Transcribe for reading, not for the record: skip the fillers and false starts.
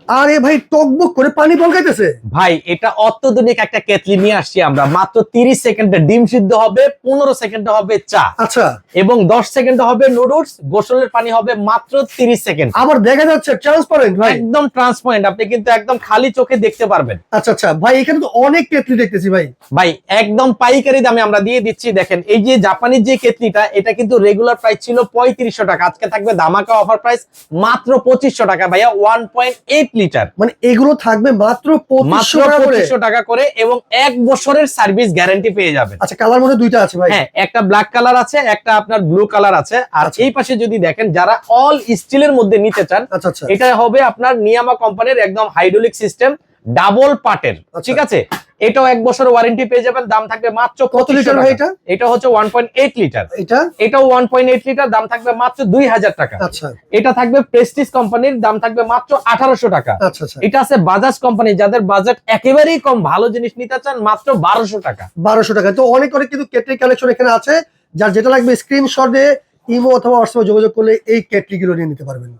আরে ভাই টকবক করে পানি পলকাইতেছে। ভাই এটা অত্যাধুনিক একটা কেটলি নিয়ে আসছি আমরা, মাত্র 30 সেকেন্ডে ডিম সিদ্ধ হবে, 15 সেকেন্ডে হবে চা, আচ্ছা এবং 10 সেকেন্ডে হবে নুডলস, গোসলের পানি হবে মাত্র 30 সেকেন্ড। আবার দেখা যাচ্ছে ট্রান্সপারেন্ট ভাই। একদম ট্রান্সপারেন্ট, আপনি কিন্তু একদম খালি চোখে দেখতে পারবেন। আচ্ছা আচ্ছা ভাই এখানে তো অনেক কেটলি দেখতেছি ভাই। ভাই একদম পাইকারি দামে আমরা দিয়ে দিচ্ছি। দেখেন এই যে জাপানির যে কেটলিটা, এটা কিন্তু রেগুলার প্রাইস ছিল 3500 টাকা, আজকে থাকবে ধামাকা অফার প্রাইস মাত্র 2500 টাকা ভাইয়া। 1.8 লিটার, মানে এগুলো থাকবে মাত্র মাত্র 2500 টাকা করে, এবং 1 বছরের সার্ভিস গ্যারান্টি পেয়ে যাবেন। আচ্ছা কালার মধ্যে দুইটা আছে ভাই। হ্যাঁ, একটা ব্ল্যাক কালার আছে, একটা আপনার ব্লু কালার আছে। আর আচ্ছা। এই পাশে যদি দেখেন, যারা অল স্টিলের মধ্যে নিতে চান, আচ্ছা আচ্ছা এটা হবে আপনার নিয়ামা কোম্পানির একদম হাইড্রোলিক সিস্টেম, ডাবল পার্টের। আচ্ছা। ঠিক আছে, এটাও 1 বছর ওয়ারেন্টি পেয়ে যাবেন। দাম থাকবে মাত্র কত লিটার ভাই এটা? এটা হচ্ছে 1.8 লিটার। এটা এটাও 1.8 লিটার, দাম থাকবে মাত্র 2000 টাকা। আচ্ছা এটা থাকবে প্রেস্টিজ কোম্পানির, দাম থাকবে মাত্র 1800 টাকা। আচ্ছা আচ্ছা এটা আছে বাজাজ কোম্পানি, যাদের বাজেট একেবারেই কম, ভালো জিনিস নিতে চান, মাত্র 1200 টাকা। 1200 টাকা। তো অনেক অনেক কিন্তু কেটলি কালেকশন এখানে আছে, যার যেটা লাগবে স্ক্রিনশট দিয়ে ইমো অথবা হোয়াটসঅ্যাপে যোগাযোগ করলে এই কেটলি গুলো নিয়ে নিতে পারবেন।